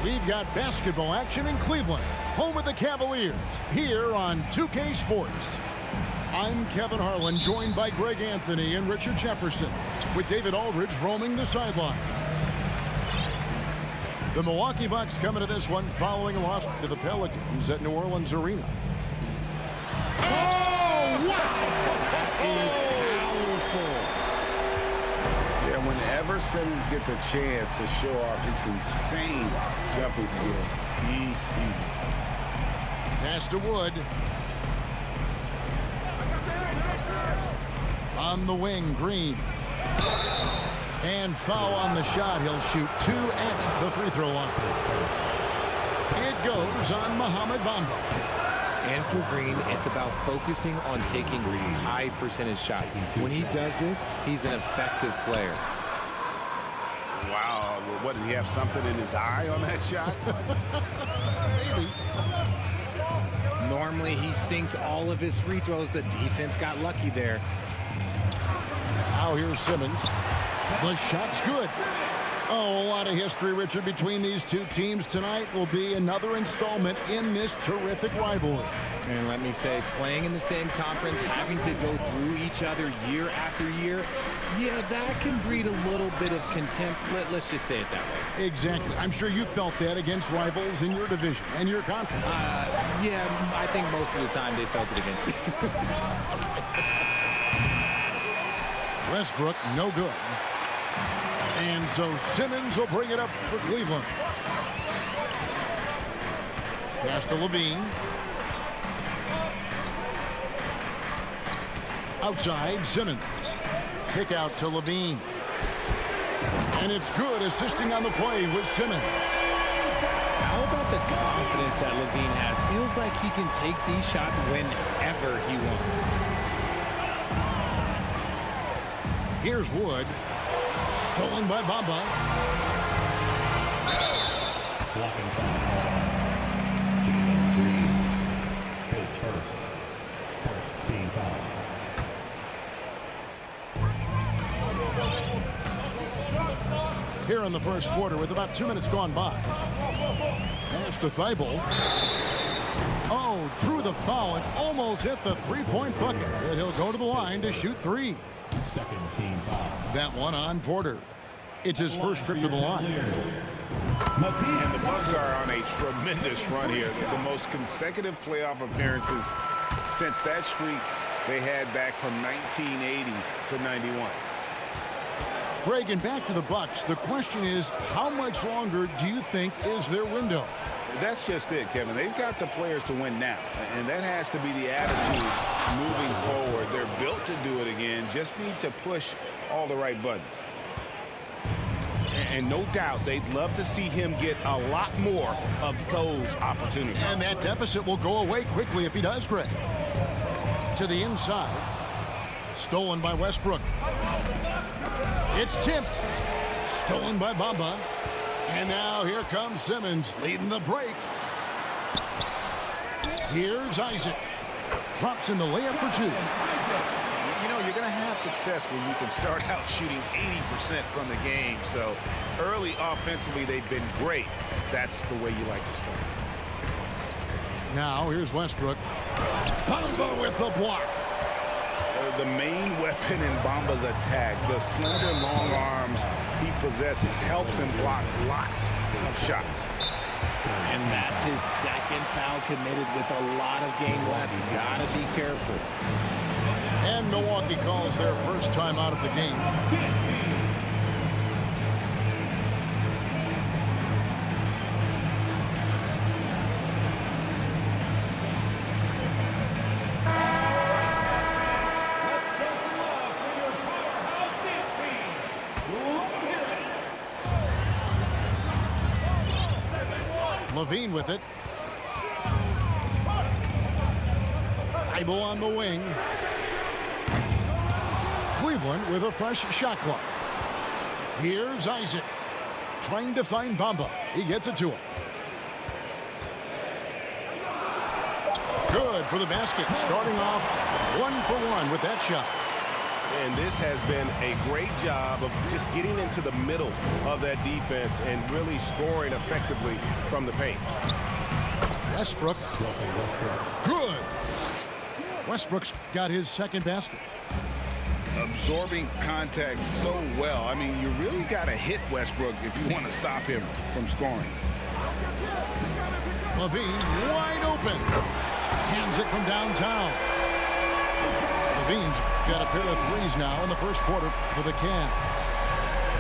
We've got basketball action in Cleveland, home of the Cavaliers, here on 2K Sports. I'm Kevin Harlan, joined by Greg Anthony and Richard Jefferson, with David Aldridge roaming the sideline. The Milwaukee Bucks coming to this one following a loss to the Pelicans at New Orleans Arena. Oh, wow! Is powerful. Yeah, whenever Simmons gets a chance to show off his insane jumping skills, he seizes it. Pass to Wood. On the wing, Green. And foul on the shot. He'll shoot 2 at the free throw line. It goes on Mohamed Bamba. And for Green, it's about focusing on taking high percentage shots. When he does this, he's an effective player. Wow, what, did he have something in his eye on that shot? Maybe. Normally, he sinks all of his free throws. The defense got lucky there. Now here's Simmons. The shot's good. Oh, a lot of history, Richard, between these two teams tonight. Will be another installment in this terrific rivalry. And let me say, playing in the same conference, having to go through each other year after year, yeah, that can breed a little bit of contempt. Let's just say it that way. Exactly. I'm sure you felt that against rivals in your division and your conference. Yeah, I think most of the time they felt it against me. Westbrook, no good. And so Simmons will bring it up for Cleveland. Pass to Levine. Outside, Simmons. Kick out to Levine. And it's good, assisting on the play with Simmons. How about the confidence that Levine has? Feels like he can take these shots whenever he wants. Here's Wood. Stolen by Bamba. Blocking foul. Jalen Green. His first team foul. Here in the first quarter with about 2 minutes gone by. Pass to Thibault. Oh, drew the foul and almost hit the three-point bucket. And he'll go to the line to shoot 3. Second team foul. That one on Porter. It's his first trip to the line. And the Bucks are on a tremendous run here. The most consecutive playoff appearances since that streak they had back from 1980 to 91. Greg, and back to the Bucks. The question is, how much longer do you think is their window? That's just it, Kevin. They've got the players to win now, and that has to be the attitude moving forward. They're built to do it again, just need to push all the right buttons. And no doubt they'd love to see him get a lot more of those opportunities. And that deficit will go away quickly if he does, Greg. To the inside. Stolen by Westbrook. It's tipped. Stolen by Bamba. And now here comes Simmons leading the break. Here's Isaac. Drops in the layup for 2. You know, you're going to have success when you can start out shooting 80% from the game. So early offensively, they've been great. That's the way you like to start. Now here's Westbrook. Bamba with the block. The main weapon in Bamba's attack, the slender, long arms he possesses, helps him block lots of shots. And that's his second foul committed with a lot of game left. Gotta be careful. And Milwaukee calls their first time out of the game. Levine with it. Thibault on the wing. Cleveland with a fresh shot clock. Here's Isaac. Trying to find Bamba. He gets it to him. Good for the basket. Starting off 1 for 1 with that shot. And this has been a great job of just getting into the middle of that defense and really scoring effectively from the paint. Westbrook. Good. Westbrook's got his second basket. Absorbing contact so well. I mean, you really got to hit Westbrook if you want to stop him from scoring. Levine wide open. Cans it from downtown. Levine's got a pair of threes now in the first quarter for the Cavs.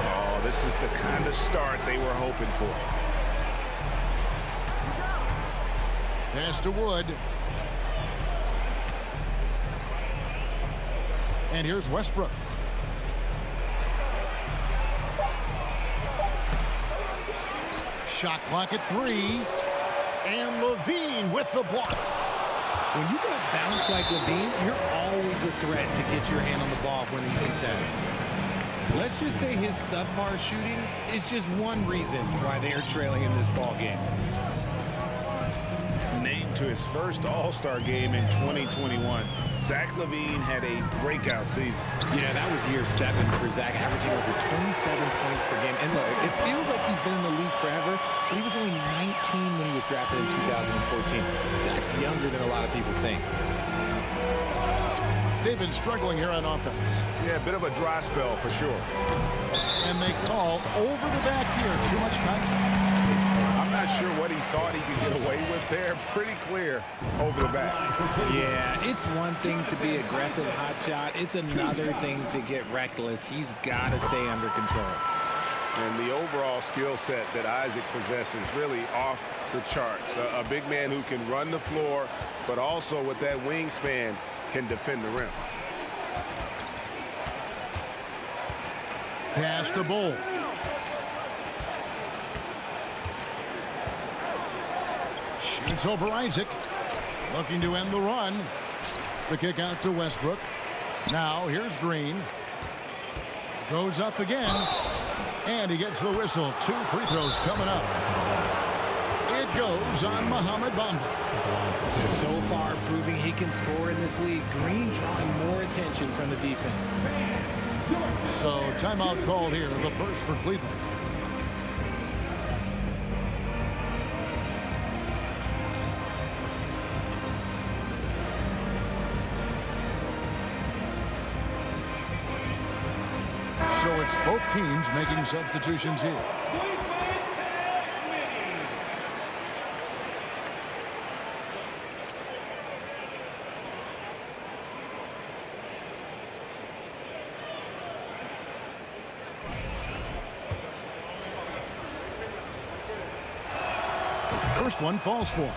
Oh, this is the kind of start they were hoping for. Pass to Wood. And here's Westbrook. Shot clock at 3. And Levine with the block. When you got bounce like Levine, you're always a threat to get your hand on the ball when you contest. Let's just say his subpar shooting is just one reason why they are trailing in this ball game. Named to his first All-Star game in 2021, Zach LaVine had a breakout season. Yeah, that was year 7 for Zach, averaging over 27 points per game. And look, it feels like he's been in the league forever, but he was only 19 when he was drafted in 2014. Zach's younger than a lot of people think. They've been struggling here on offense. Yeah, a bit of a dry spell for sure. And they call over the back here. Too much contact. I'm not sure what he thought he could get away with there. Pretty clear over the back. Yeah, it's one thing to be aggressive hot shot. It's another thing to get reckless. He's got to stay under control. And the overall skill set that Isaac possesses really off the charts. A big man who can run the floor, but also with that wingspan can defend the rim. Pass to Bull. Shoots over Isaac. Looking to end the run. The kick out to Westbrook. Now here's Green. Goes up again. And he gets the whistle. 2 free throws coming up. It goes on Mohamed Bamba. So far proving he can score in this league. Green drawing more attention from the defense. So timeout called here. The first for Cleveland. So it's both teams making substitutions here. First one falls for him.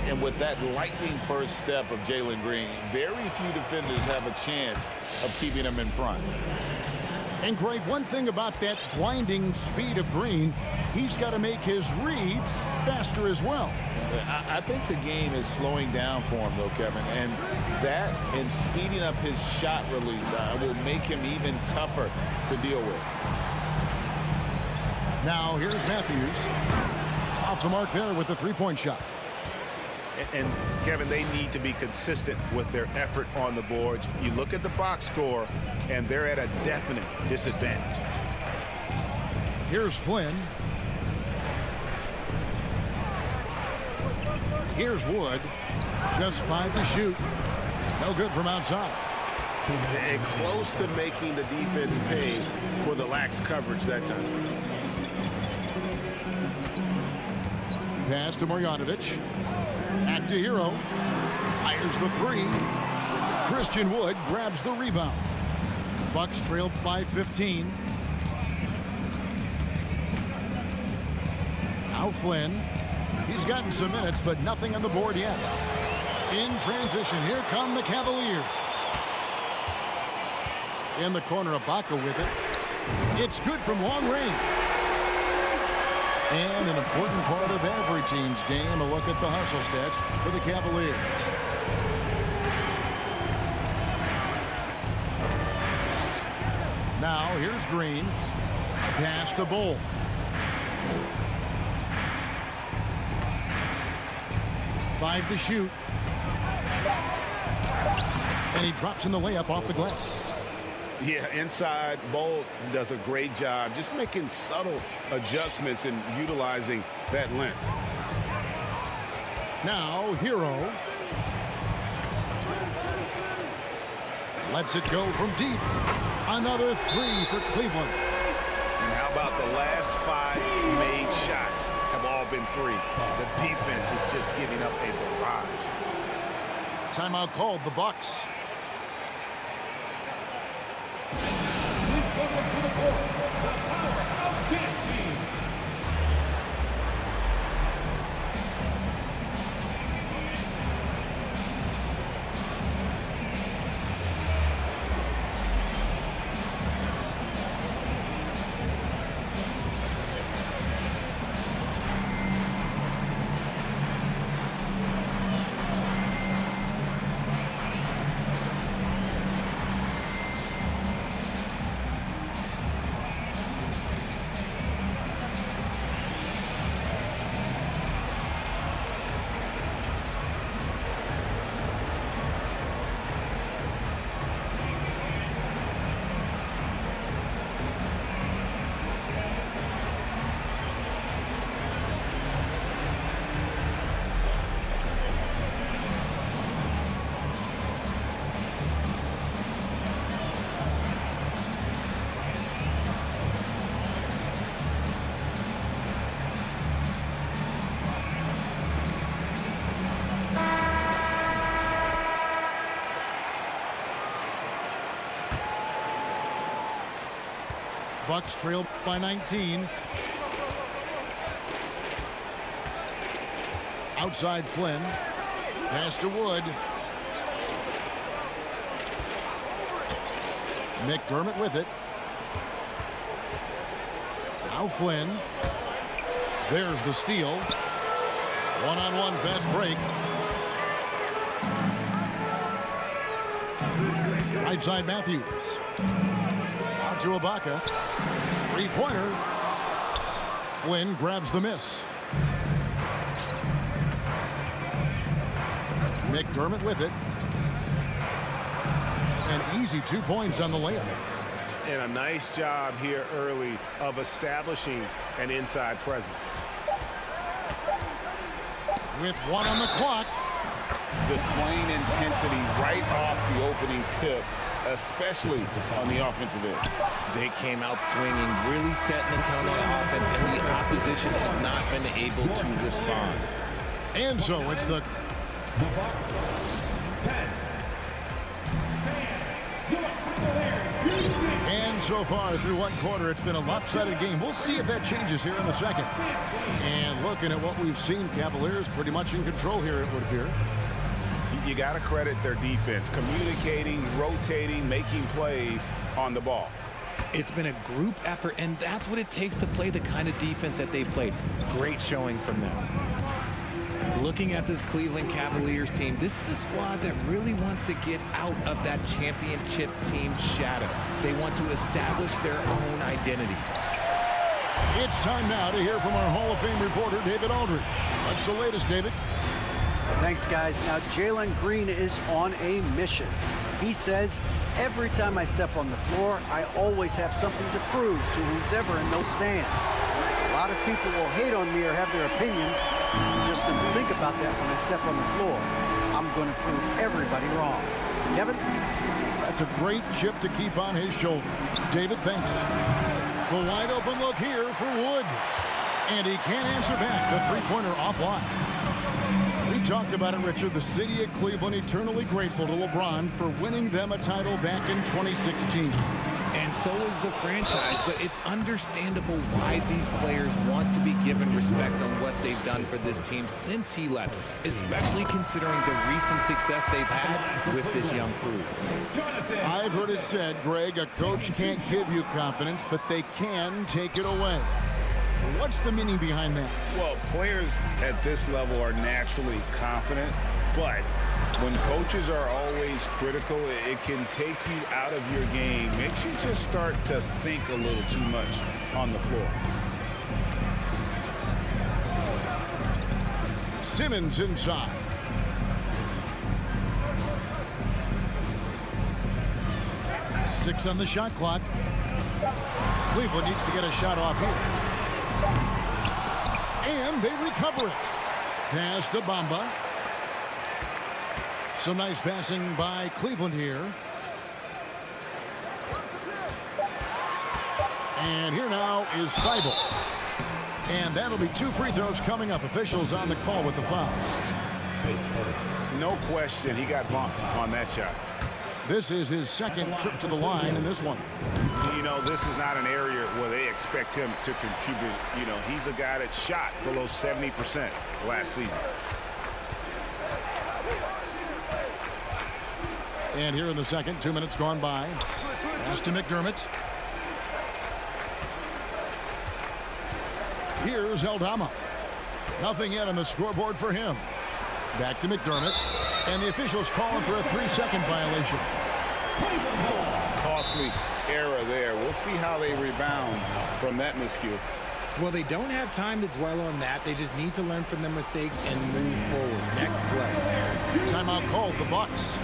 And with that lightning first step of Jalen Green, very few defenders have a chance of keeping him in front. And Greg, one thing about that blinding speed of Green, he's got to make his reads faster as well. I think the game is slowing down for him, though, Kevin. And that and speeding up his shot release will make him even tougher to deal with. Now here's Matthews. Off the mark there with the three-point shot. And Kevin, they need to be consistent with their effort on the boards. You look at the box score, and they're at a definite disadvantage. Here's Flynn. Here's Wood. Just 5 to shoot. No good from outside. And close to making the defense pay for the lax coverage that time. Pass to Marjanovic. Back to Hero. Fires the 3. Christian Wood grabs the rebound. Bucks trailed by 15. Now Flynn. He's gotten some minutes, but nothing on the board yet. In transition, here come the Cavaliers. In the corner, Ibaka with it. It's good from long range. And an important part of every team's game, a look at the hustle stats for the Cavaliers. Now here's Green. Pass to Bull. Five to shoot. And he drops in the layup off the glass. Yeah, inside, Bolt does a great job just making subtle adjustments and utilizing that length. Now, Hero. Lets it go from deep. Another three for Cleveland. And how about the last 5 made shots have all been threes? The defense is just giving up a barrage. Timeout called, the Bucks. Bucks trail by 19. Outside Flynn. Pass to Wood. McDermott with it. Now Flynn. There's the steal. One-on-one fast break. Right side Matthews. Out to Ibaka. Three-pointer. Flynn grabs the miss. McDermott with it. An easy 2 points on the layup. And a nice job here early of establishing an inside presence. With one on the clock. Displaying intensity right off the opening tip, especially on the offensive end. They came out swinging, really setting the tone on offense, and the opposition has not been able to respond. And so it's the Bucks 10. And so far through one quarter, it's been a lopsided game. We'll see if that changes here in the second. And looking at what we've seen, Cavaliers pretty much in control here, it would appear. You got to credit their defense, communicating, rotating, making plays on the ball. It's been a group effort, and that's what it takes to play the kind of defense that they've played. Great showing from them. Looking at this Cleveland Cavaliers team, this is a squad that really wants to get out of that championship team shadow. They want to establish their own identity. It's time now to hear from our Hall of Fame reporter, David Aldridge. What's the latest, David? Thanks, guys. Now, Jalen Green is on a mission. He says, every time I step on the floor, I always have something to prove to who's ever in those stands. A lot of people will hate on me or have their opinions. I'm just going to think about that when I step on the floor. I'm going to prove everybody wrong. Kevin? That's a great chip to keep on his shoulder. David, thanks. The wide open look here for Wood. And he can't answer back. The three-pointer offline. We talked about it, Richard. The city of Cleveland eternally grateful to LeBron for winning them a title back in 2016. And so is the franchise, but it's understandable why these players want to be given respect on what they've done for this team since he left, especially considering the recent success they've had with this young crew. I've heard it said, Greg, a coach can't give you confidence, but they can take it away. What's the meaning behind that? Well, players at this level are naturally confident, but when coaches are always critical, it can take you out of your game. Makes you just start to think a little too much on the floor. Simmons inside. 6 on the shot clock. Cleveland needs to get a shot off here. And they recover it. Pass to Bamba. Some nice passing by Cleveland here. And here now is Thibault. And that'll be 2 free throws coming up. Officials on the call with the foul. No question, he got bumped on that shot. This is his second trip to the line in this one. You know, this is not an area where they expect him to contribute. You know, he's a guy that shot below 70% last season. And here in the second, 2 minutes gone by. Pass to McDermott. Here's Aldama. Nothing yet on the scoreboard for him. Back to McDermott. And the officials calling for a 3-second violation. Costly error there. We'll see how they rebound from that miscue. Well, they don't have time to dwell on that. They just need to learn from their mistakes and move forward. Next play. Timeout called, the Bucks.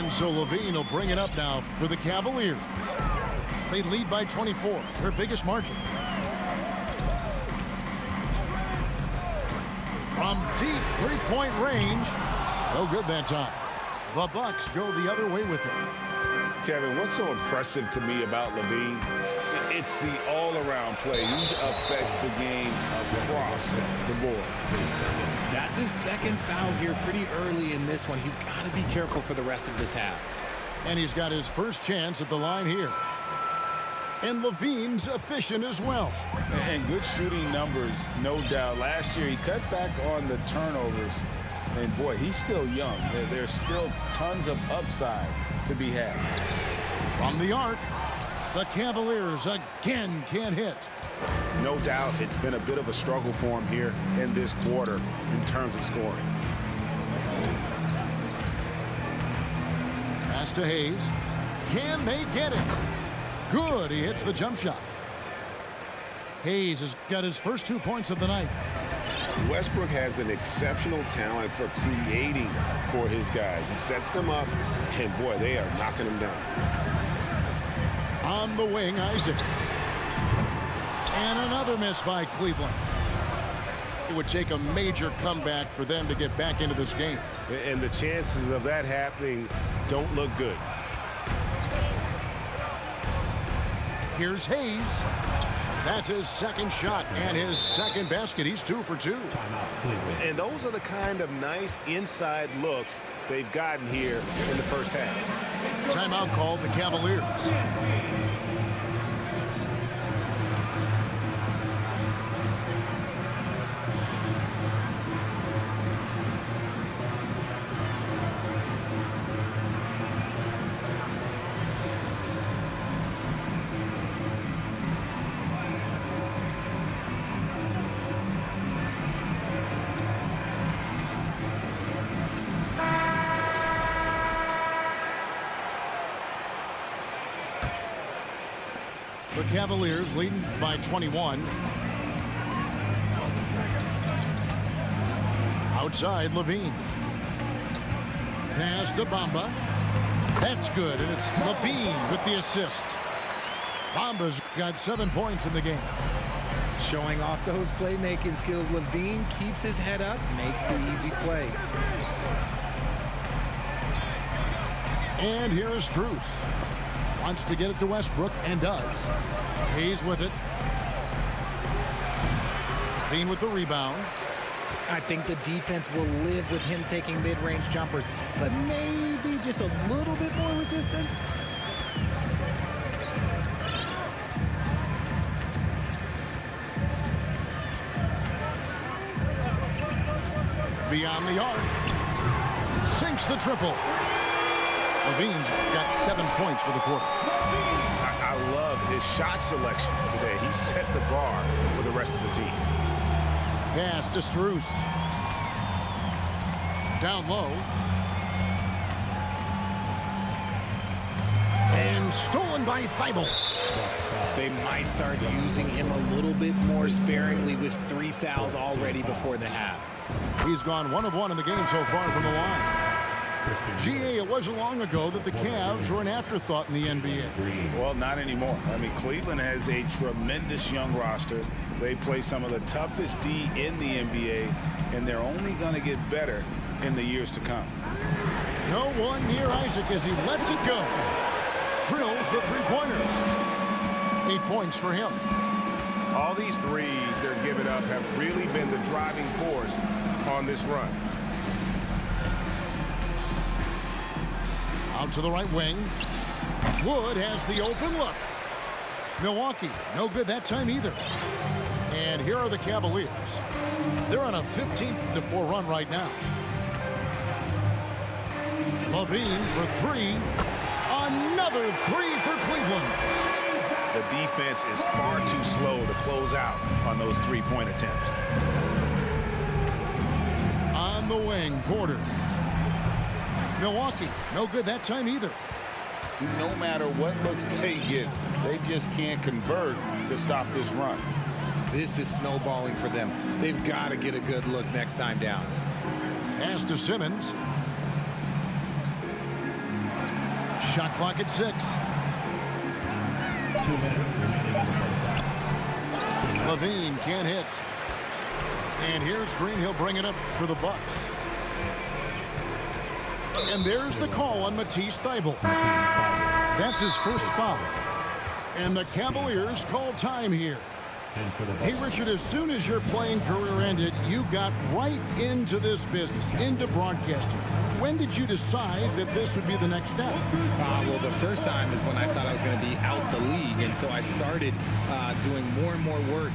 So Levine will bring it up now for the Cavaliers. They lead by 24, their biggest margin. From deep three-point range, no good that time. The Bucks go the other way with it. Kevin, what's so impressive to me about Levine? It's the all-around play. He affects the game across the board. That's his second foul here pretty early in this one. He's got to be careful for the rest of this half. And he's got his first chance at the line here. And Levine's efficient as well. And good shooting numbers, no doubt. Last year, he cut back on the turnovers. And, boy, he's still young. There's still tons of upside to be had. From the arc, the Cavaliers again can't hit. No doubt it's been a bit of a struggle for him here in this quarter in terms of scoring. Pass to Hayes. Can they get it? Good. He hits the jump shot. Hayes has got his first 2 points of the night. Westbrook has an exceptional talent for creating for his guys. He sets them up, and, boy, they are knocking them down. On the wing, Isaac. And another miss by Cleveland. It would take a major comeback for them to get back into this game. And the chances of that happening don't look good. Here's Hayes. That's his second shot and his second basket. He's 2 for 2. And those are the kind of nice inside looks they've gotten here in the first half. Timeout called, the Cavaliers. The Cavaliers leading by 21. Outside, Levine. Pass to Bamba. That's good, and it's Levine with the assist. Bamba's got 7 points in the game. Showing off those playmaking skills, Levine keeps his head up, makes the easy play. And here is Strus. Wants to get it to Westbrook, and does. Hayes with it. Levine with the rebound. I think the defense will live with him taking mid-range jumpers, but maybe just a little bit more resistance. Beyond the arc. Sinks the triple. Levine's got 7 points for the quarter. I love his shot selection today. He set the bar for the rest of the team. Pass to Strus. Down low. And stolen by Thibault. They might start using him a little bit more sparingly with 3 fouls already before the half. He's gone 1 of 1 in the game so far from the line. GA, it wasn't long ago that the Cavs were an afterthought in the NBA. Well, not anymore. I mean, Cleveland has a tremendous young roster. They play some of the toughest D in the NBA, and they're only going to get better in the years to come. No one near Isaac as he lets it go. Drills the three-pointer. 8 points for him. All these threes they're giving up have really been the driving force on this run. Out to the right wing. Wood has the open look. Milwaukee, no good that time either. And here are the Cavaliers. They're on a 15-4 run right now. Levine for 3. Another 3 for Cleveland. The defense is far too slow to close out on those three-point attempts. On the wing, Porter. Milwaukee, no good that time either. No matter what looks they get, they just can't convert to stop this run. This is snowballing for them. They've got to get a good look next time down. Pass to Simmons. Shot clock at 6. Levine can't hit. And here's Green. He'll bring it up for the Bucks. And there's the call on Matisse Thybulle. That's his first foul. And the Cavaliers call time here. Hey, Richard, as soon as your playing career ended, you got right into this business, into broadcasting. When did you decide that this would be the next step? Well, the first time is when I thought I was going to be out the league, and so I started doing more and more work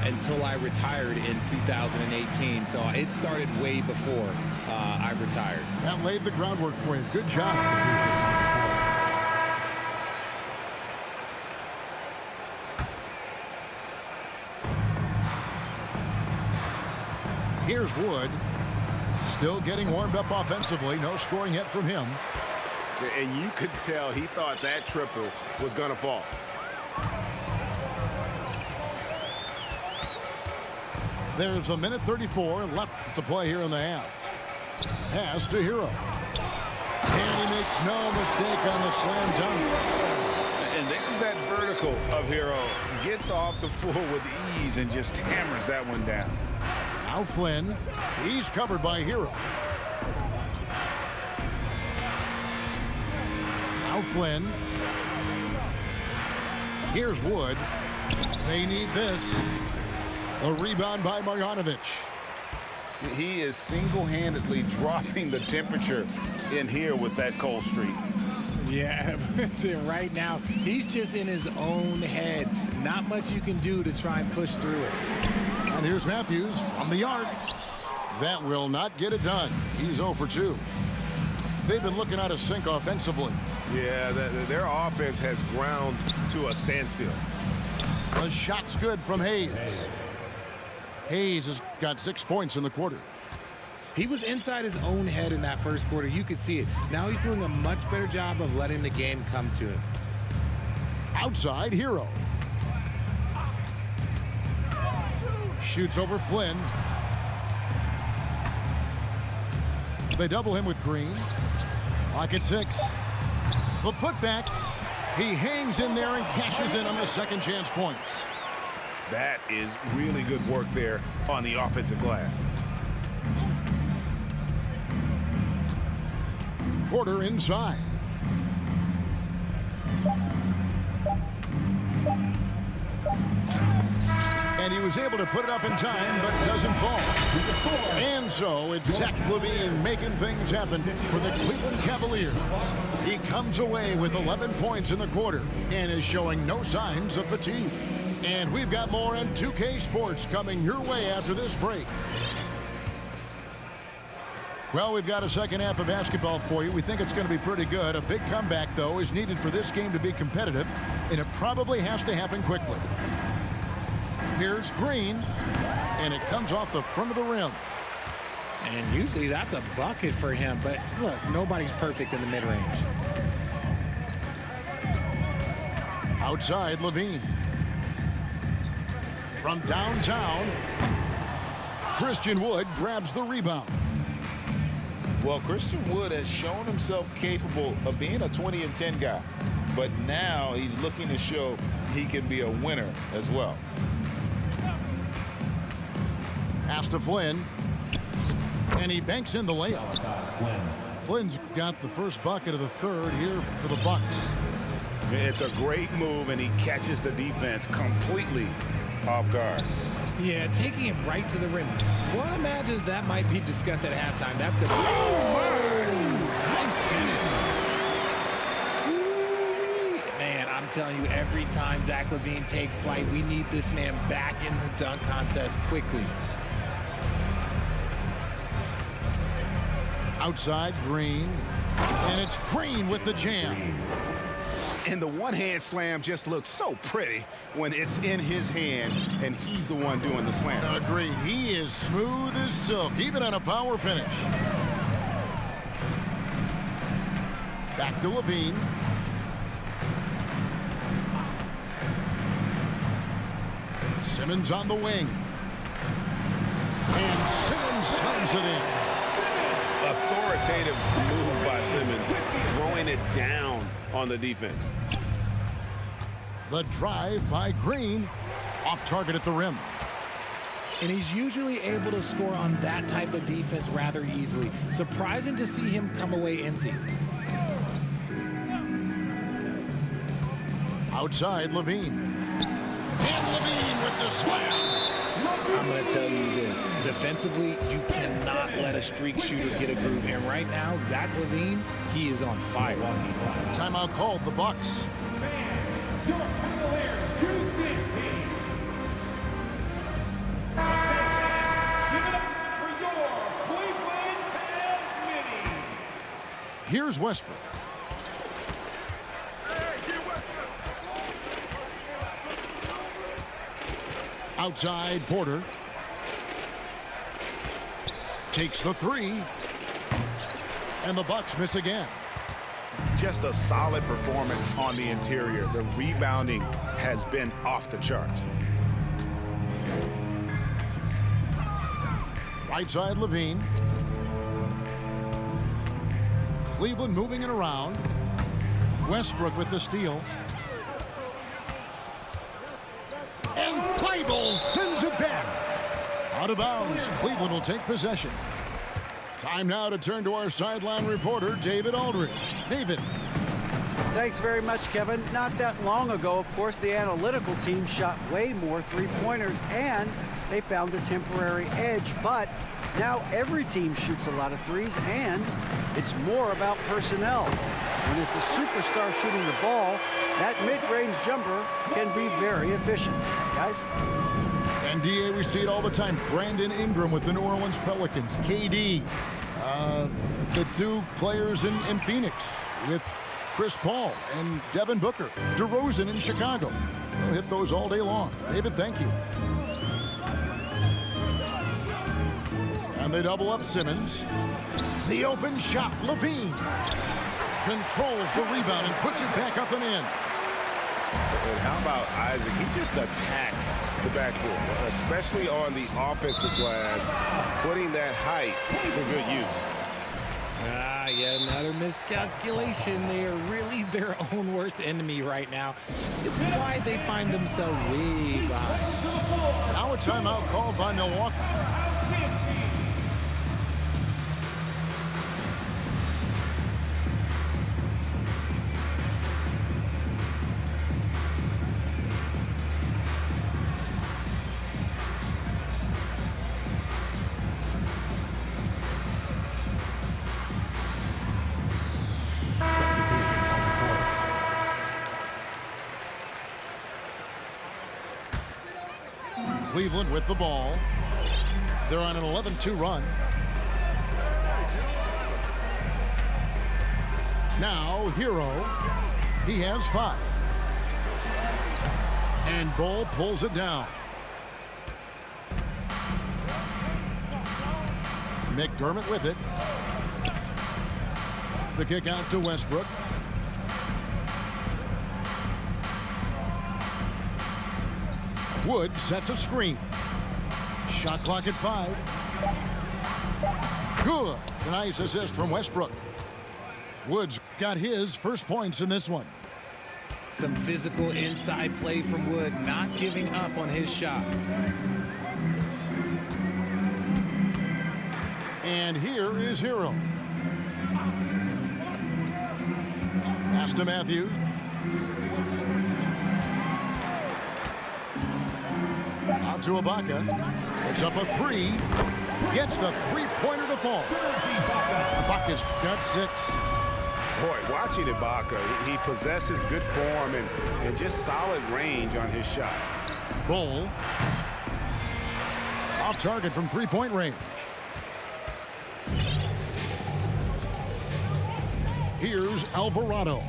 until I retired in 2018. So it started way before I retired. That laid the groundwork for you. Good job. Here's Wood. Still getting warmed up offensively. No scoring yet from him. And you could tell he thought that triple was going to fall. There's a minute 34 left to play here in the half. Pass to Hero. And he makes no mistake on the slam dunk. And there's that vertical of Hero. Gets off the floor with ease and just hammers that one down. Now Flynn. He's covered by Hero. Now Flynn. Here's Wood. They need this. A rebound by Marjanovic. He is single-handedly dropping the temperature in here with that cold streak. Yeah, right now, he's just in his own head. Not much you can do to try and push through it. And here's Matthews from the arc. That will not get it done. He's 0 for 2. They've been looking out of sync offensively. Yeah, their offense has ground to a standstill. The shot's good from Hayes. Hayes has got 6 points in the quarter. He was inside his own head in that first quarter. You could see it. Now he's doing a much better job of letting the game come to him. Outside, Hero. Shoots over Flynn. They double him with Green. Clock at 6. The putback. He hangs in there and cashes in on the second chance points. That is really good work there on the offensive glass. Porter inside. And he was able to put it up in time, but doesn't fall. And so it's Zach LaVine making things happen for the Cleveland Cavaliers. He comes away with 11 points in the quarter and is showing no signs of fatigue. And we've got more on 2K Sports coming your way after this break. Well, we've got a second half of basketball for you. We think it's going to be pretty good. A big comeback, though, is needed for this game to be competitive, and it probably has to happen quickly. Here's Green, and it comes off the front of the rim. And usually that's a bucket for him, but look, nobody's perfect in the mid-range. Outside, LaVine. From downtown, Christian Wood grabs the rebound. Well, Christian Wood has shown himself capable of being a 20-10 guy, but now he's looking to show he can be a winner as well. Pass to Flynn, and he banks in the layup. Flynn's got the first bucket of the third here for the Bucks. It's a great move, and he catches the defense completely off guard. Yeah, taking it right to the rim. One imagines that might be discussed at halftime. That's good. Nice finish. Man, I'm telling you, every time Zach LaVine takes flight, we need this man back in the dunk contest quickly. Outside, Green, and it's Green with the jam. And the one-hand slam just looks so pretty when it's in his hand and he's the one doing the slam. Agreed. He is smooth as silk, even on a power finish. Back to LaVine. Simmons on the wing. And Simmons slams it in. Authoritative move by Simmons, throwing it down on the defense. The drive by Green, off target at the rim. And he's usually able to score on that type of defense rather easily. Surprising to see him come away empty. Outside, LaVine. And LaVine with the slam. I'm going to tell you this. Defensively, you cannot let a streak shooter get a groove. And right now, Zach LaVine, he is on fire. Timeout called, the Bucks. Your Cavaliers, Houston team. Give it up for your Cleveland Cavaliers. Here's Westbrook. Outside, Porter. Takes the three. And the Bucks miss again. Just a solid performance on the interior. The rebounding has been off the charts. Right side, LaVine. Cleveland moving it around. Westbrook with the steal. And Feigl sends it back. Out of bounds. Cleveland will take possession. Time now to turn to our sideline reporter, David Aldridge. David. Thanks very much, Kevin. Not that long ago, of course, the analytical team shot way more three-pointers, and they found a temporary edge. But now every team shoots a lot of threes, and it's more about personnel. When it's a superstar shooting the ball, that mid-range jumper can be very efficient. Guys? And DA, we see it all the time. Brandon Ingram with the New Orleans Pelicans. KD, the two players in Phoenix with Chris Paul and Devin Booker. DeRozan in Chicago. We'll hit those all day long. David, thank you. And they double up Simmons. The open shot, LaVine. Controls the rebound and puts it back up and in. And how about Isaac? He just attacks the backcourt, especially on the offensive glass, putting that height to good use. Yet another miscalculation. They are really their own worst enemy right now. It's why they find themselves way behind. Now a timeout called by Milwaukee. Cleveland with the ball. They're on an 11-2 run. Now, Hero. He has 5. And Bull pulls it down. McDermott with it. The kick out to Westbrook. Wood sets a screen. Shot clock at 5. Good. Nice assist from Westbrook. Woods got his first points in this one. Some physical inside play from Wood, not giving up on his shot. And here is Hero. Pass to Matthews. Out to Ibaka. It's up a 3. Gets the three-pointer to fall. Ibaka's got 6. Boy, watching Ibaka, he possesses good form and just solid range on his shot. Bull. Off target from three-point range. Here's Alvarado.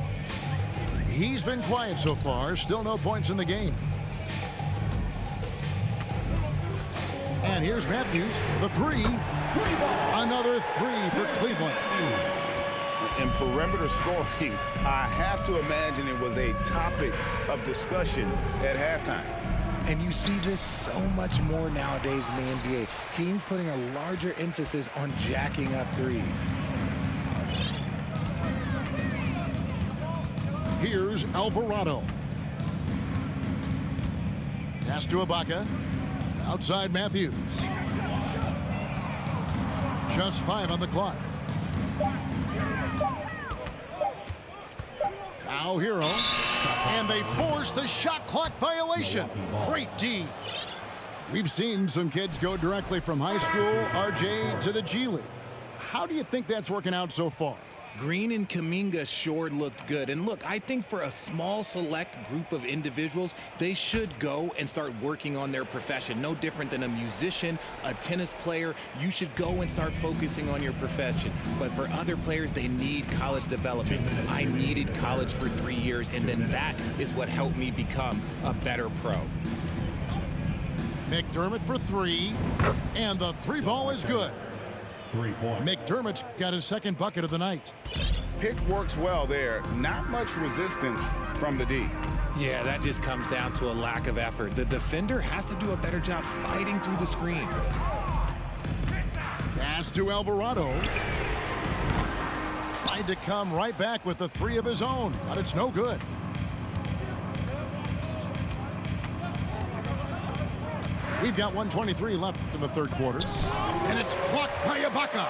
He's been quiet so far. Still no points in the game. And here's Matthews for the 3. Another 3 for Cleveland. In perimeter scoring, I have to imagine it was a topic of discussion at halftime. And you see this so much more nowadays in the NBA. Teams putting a larger emphasis on jacking up threes. Here's Alvarado. Pass to Ibaka. Outside Matthews. Just 5 on the clock. Now Hero. And they force the shot clock violation. Great D. We've seen some kids go directly from high school, RJ, to the G League. How do you think that's working out so far? Green and Kuminga sure looked good. And look, I think for a small select group of individuals, they should go and start working on their profession. No different than a musician, a tennis player. You should go and start focusing on your profession. But for other players, they need college development. I needed college for 3 years, and then that is what helped me become a better pro. McDermott for 3. And the 3 ball is good. 3 points. McDermott's got his second bucket of the night. Pick works well there. Not much resistance from the D. Yeah, that just comes down to a lack of effort. The defender has to do a better job fighting through the screen. Pass to Alvarado. Tried to come right back with the 3 of his own, but it's no good. We've got 1:23 left in the third quarter. And it's blocked by Ibaka.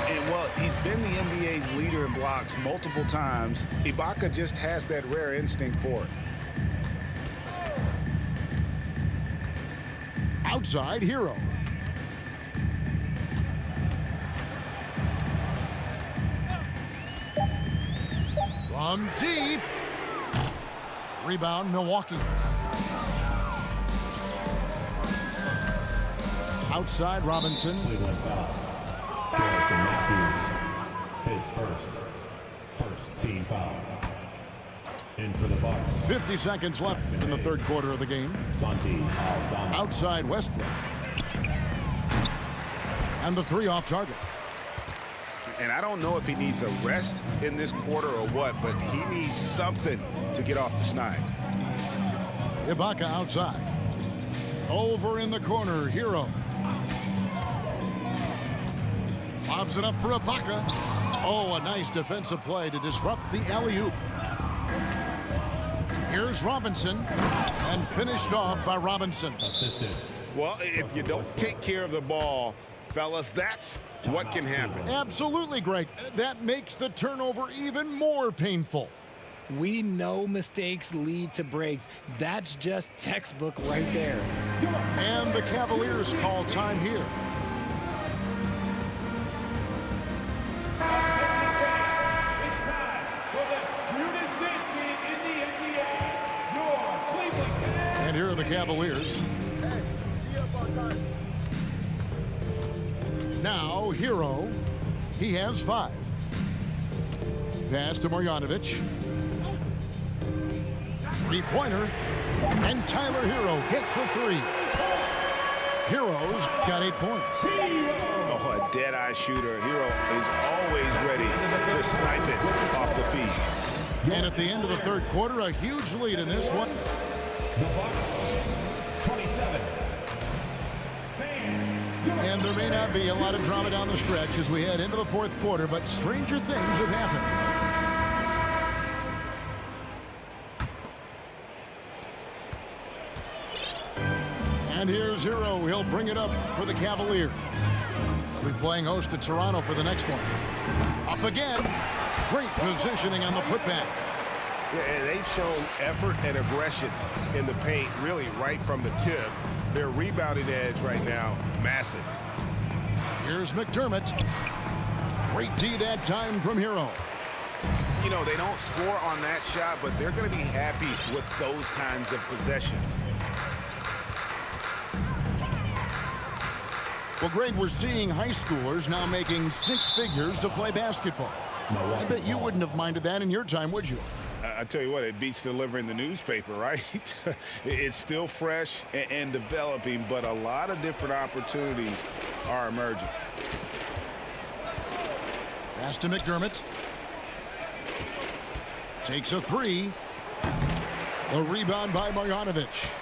And, well, he's been the NBA's leader in blocks multiple times. Ibaka just has that rare instinct for it. Outside Hero. From deep. Rebound, Milwaukee. Outside Robinson. Cleveland foul. Garrison Matthews, his first team foul. In for the Bucks. 50 seconds left in the third quarter of the game. Santi Aldama. Outside Westbrook. And the 3 off target. And I don't know if he needs a rest in this quarter or what, but he needs something to get off the snide. Ibaka outside. Over in the corner, Hero. Lobs it up for Ibaka. Oh, a nice defensive play to disrupt the alley-oop. Here's Robinson. And finished off by Robinson. Assisted. Well, if you don't take care of the ball, fellas, that's what can happen. Absolutely, Greg. That makes the turnover even more painful. We know mistakes lead to breaks. That's just textbook right there. And the Cavaliers call time here. And here are the Cavaliers. Now, Hero. He has 5. Pass to Marjanovic. 3-pointer. And Tyler Hero hits the 3. Hero's got 8 points. Oh, a dead-eye shooter. Hero is always ready to snipe it off the feed. And at the end of the third quarter, a huge lead in this one. The Bucks, 27. And there may not be a lot of drama down the stretch as we head into the fourth quarter, but stranger things have happened. And here's Hero. He'll bring it up for the Cavaliers. They'll be playing host to Toronto for the next one. Up again. Great positioning on the putback. Yeah, and they've shown effort and aggression in the paint, really right from the tip. Their rebounding edge right now, massive. Here's McDermott. Great D that time from Hero. You know, they don't score on that shot, but they're going to be happy with those kinds of possessions. Well, Greg, we're seeing high schoolers now making 6 figures to play basketball. I bet you wouldn't have minded that in your time, would you? I tell you what, it beats delivering the newspaper, right? It's still fresh and developing, but a lot of different opportunities are emerging. Pass to McDermott. Takes a 3. The rebound by Marjanovic.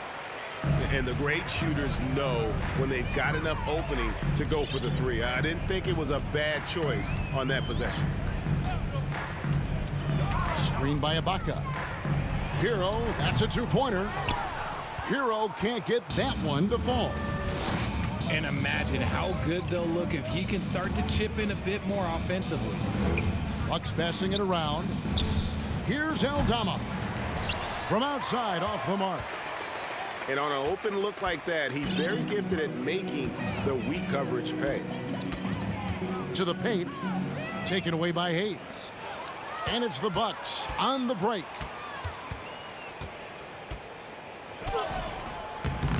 And the great shooters know when they've got enough opening to go for the 3. I didn't think it was a bad choice on that possession. Screen by Ibaka. Hero, that's a 2-pointer. Hero can't get that one to fall. And imagine how good they'll look if he can start to chip in a bit more offensively. Bucks passing it around. Here's Aldama. From outside, off the mark. And on an open look like that, he's very gifted at making the weak coverage pay. To the paint. Taken away by Hayes. And it's the Bucks on the break.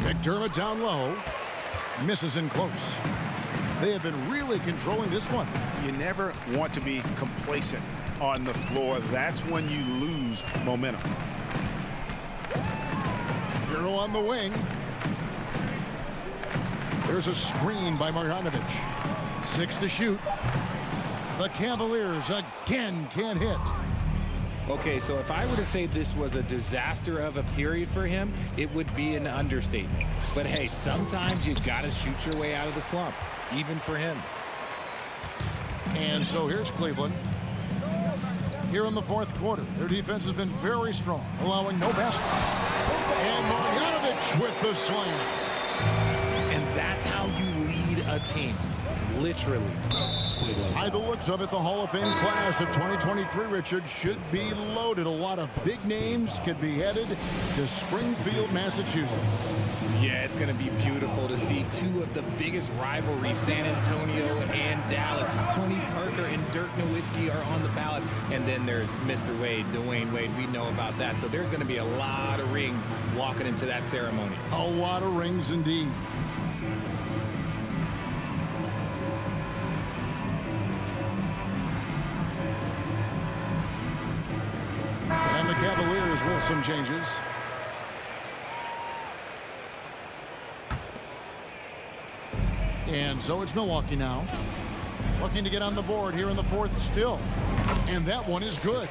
McDermott down low. Misses in close. They have been really controlling this one. You never want to be complacent on the floor. That's when you lose momentum. Hero on the wing. There's a screen by Marjanovic. 6 to shoot. The Cavaliers again can't hit. Okay, so if I were to say this was a disaster of a period for him, it would be an understatement. But hey, sometimes you gotta shoot your way out of the slump, even for him. And so here's Cleveland. Here in the fourth quarter, their defense has been very strong, allowing no baskets. And Marjanovic with the slam. And that's how you lead a team, literally. By the looks of it, the Hall of Fame class of 2023, Richard, should be loaded. A lot of big names could be headed to Springfield, Massachusetts. Yeah, it's going to be beautiful to see 2 of the biggest rivalries, San Antonio and Dallas. Tony Parker and Dirk Nowitzki are on the ballot. And then there's Mr. Wade, Dwayne Wade. We know about that. So there's going to be a lot of rings walking into that ceremony. A lot of rings indeed. And the Cavaliers with some changes. And so it's Milwaukee now. Looking to get on the board here in the fourth still. And that one is good.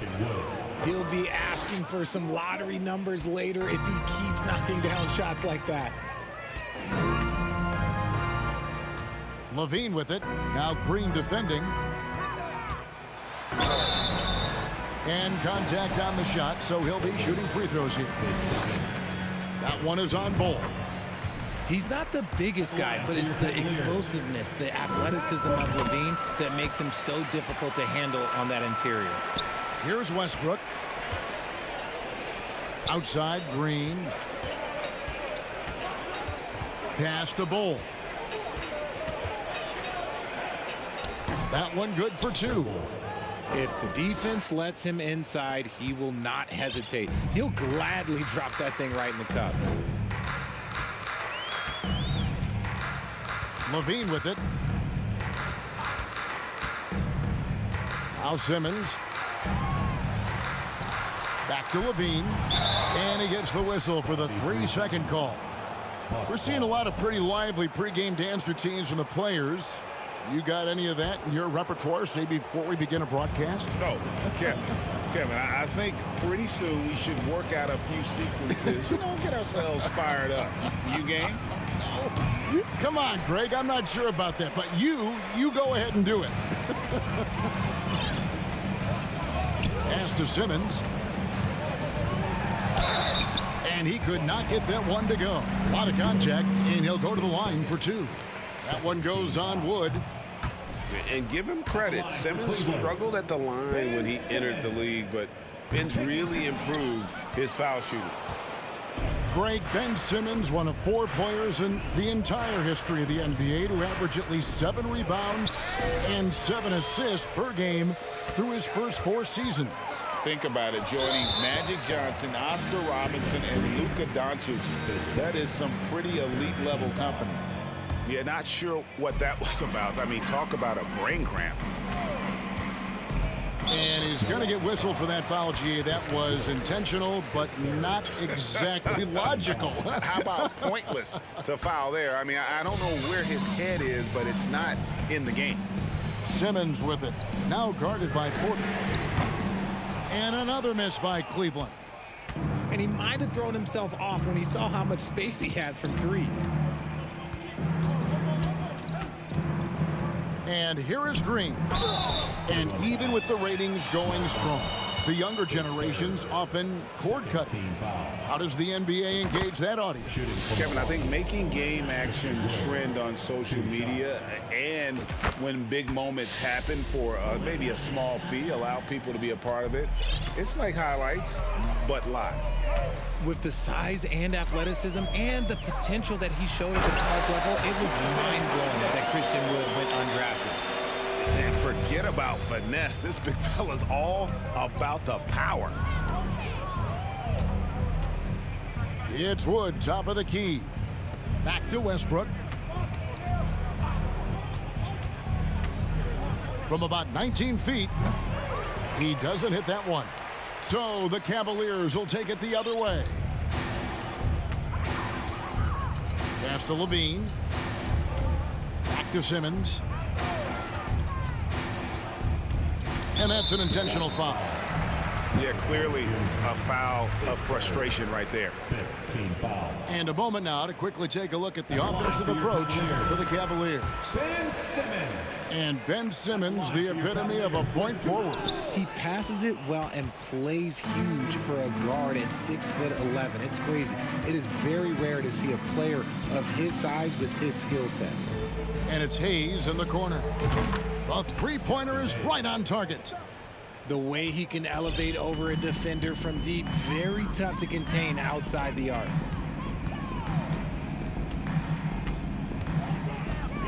He'll be asking for some lottery numbers later if he keeps knocking down shots like that. Levine with it. Now Green defending. And contact on the shot, so he'll be shooting free throws here. That one is on Bull. He's not the biggest guy, but it's the explosiveness, the athleticism of Levine that makes him so difficult to handle on that interior. Here's Westbrook. Outside, Green. Pass to Bull. That one good for 2. If the defense lets him inside, he will not hesitate. He'll gladly drop that thing right in the cup. Levine with it. Now Simmons. Back to Levine. And he gets the whistle for the 3-second call. We're seeing a lot of pretty lively pregame dance routines from the players. You got any of that in your repertoire, say, before we begin a broadcast? No, Kevin, I think pretty soon we should work out a few sequences, get ourselves fired up. You game? Come on, Greg, I'm not sure about that, but you go ahead and do it. Pass to Simmons. And he could not get that one to go. A lot of contact, and he'll go to the line for 2. That one goes on wood. And give him credit. Simmons struggled at the line when he entered the league, but Ben's really improved his foul shooting. Greg, Ben Simmons, one of 4 players in the entire history of the NBA to average at least 7 rebounds and 7 assists per game through his first 4 seasons. Think about it, joining Magic Johnson, Oscar Robinson, and Luka Doncic. That is some pretty elite level company. Yeah, not sure what that was about. I mean, talk about a brain cramp. And he's going to get whistled for that foul, G. That was intentional, but not exactly logical. How about pointless to foul there? I mean, I don't know where his head is, but it's not in the game. Simmons with it. Now guarded by Porter. And another miss by Cleveland. And he might have thrown himself off when he saw how much space he had from 3. And here is Green. And even with the ratings going strong, the younger generations often cord cutting. How does the NBA engage that audience? Kevin, I think making game action trend on social media and when big moments happen for maybe a small fee, allow people to be a part of it. It's like highlights, but live. With the size and athleticism and the potential that he showed at the college level, it was mind-blowing that Christian Wood went undrafted. And forget about finesse. This big fella's all about the power. It's Wood, top of the key. Back to Westbrook. From about 19 feet, he doesn't hit that one. So the Cavaliers will take it the other way. Pass to Levine. Back to Simmons. And that's an intentional foul. Yeah, clearly a foul of frustration right there. And a moment now to quickly take a look at the offensive approach for the Cavaliers. Ben Simmons. And Ben Simmons, the epitome of a point forward. He passes it well and plays huge for a guard at 6'11". It's crazy. It is very rare to see a player of his size with his skill set. And it's Hayes in the corner. The three-pointer is right on target. The way he can elevate over a defender from deep, very tough to contain outside the arc.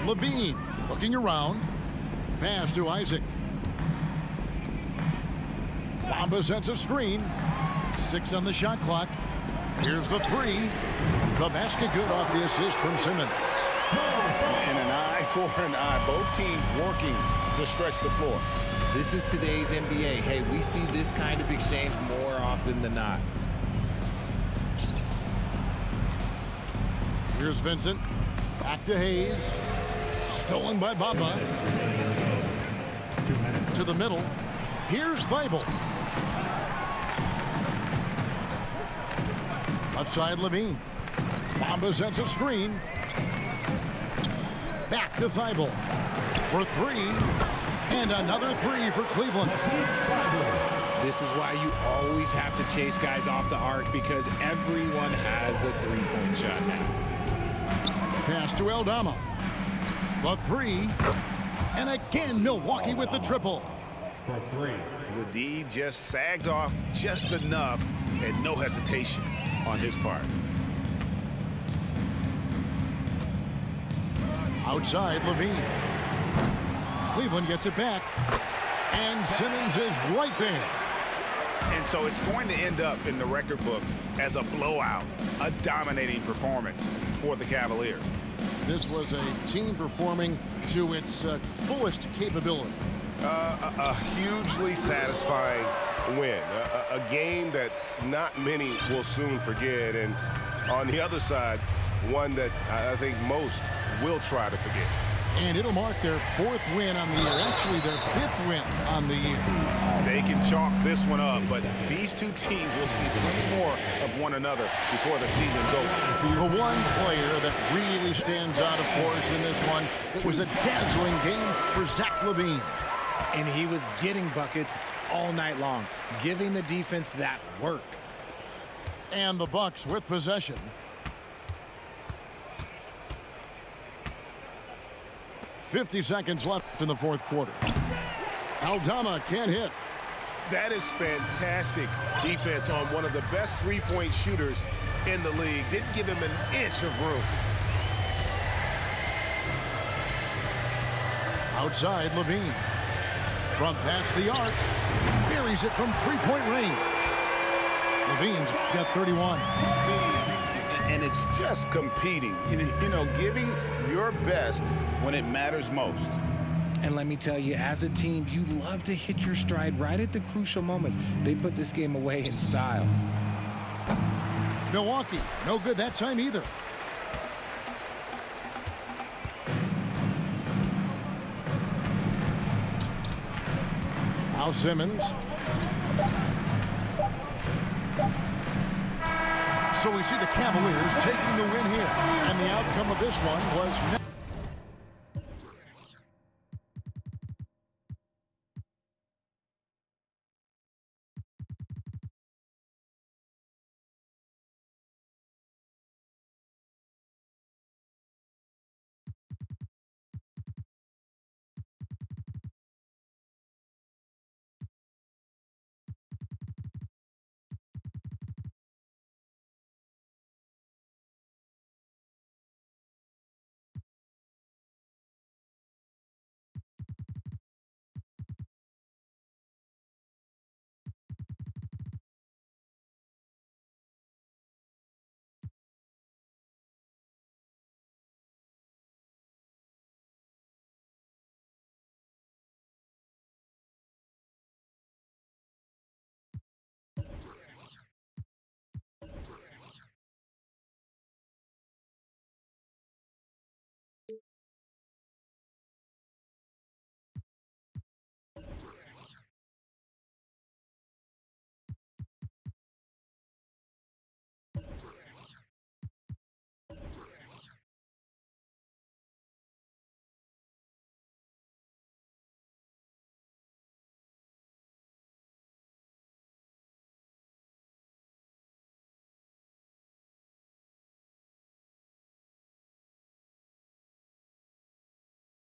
Levine looking around. Pass to Isaac. Bamba sets a screen. 6 on the shot clock. Here's the 3. The basket good off the assist from Simmons. And an eye for an eye. Both teams working to stretch the floor. This is today's NBA. Hey, we see this kind of exchange more often than not. Here's Vincent. Back to Hayes. Stolen by Bamba. To the middle. Here's Weibel. Outside Levine. Bamba sets a screen. Back to Thibault for 3. And another 3 for Cleveland. This is why you always have to chase guys off the arc, because everyone has a three-point shot now. Pass to Aldama. The 3. And again, Milwaukee with the triple. For 3. The D just sagged off just enough and no hesitation on his part. Outside Levine. Cleveland gets it back. And Simmons is right there. And so it's going to end up in the record books as a blowout, a dominating performance for the Cavaliers. This was a team performing to its fullest capability. A hugely satisfying win. A game that not many will soon forget. And on the other side, one that I think most will try to forget. And it'll mark their 4th win on the year. Actually, their 5th win on the year. They can chalk this one up, but these two teams will see plenty more of one another before the season's over. The one player that really stands out, of course, in this one, it was a dazzling game for Zach LaVine. And he was getting buckets all night long, giving the defense that work. And the Bucks with possession. .50 seconds left in the 4th quarter. Aldama can't hit. That is fantastic defense on one of the best three-point shooters in the league. Didn't give him an inch of room. Outside, LaVine. Front past the arc. Buries it from 3-point range. LaVine's got 31. And it's just competing, you know, giving your best when it matters most. And let me tell you, as a team, you love to hit your stride right at the crucial moments. They put this game away in style. Milwaukee, no good that time either. Now Simmons. So we see the Cavaliers taking the win here. And the outcome of this one was...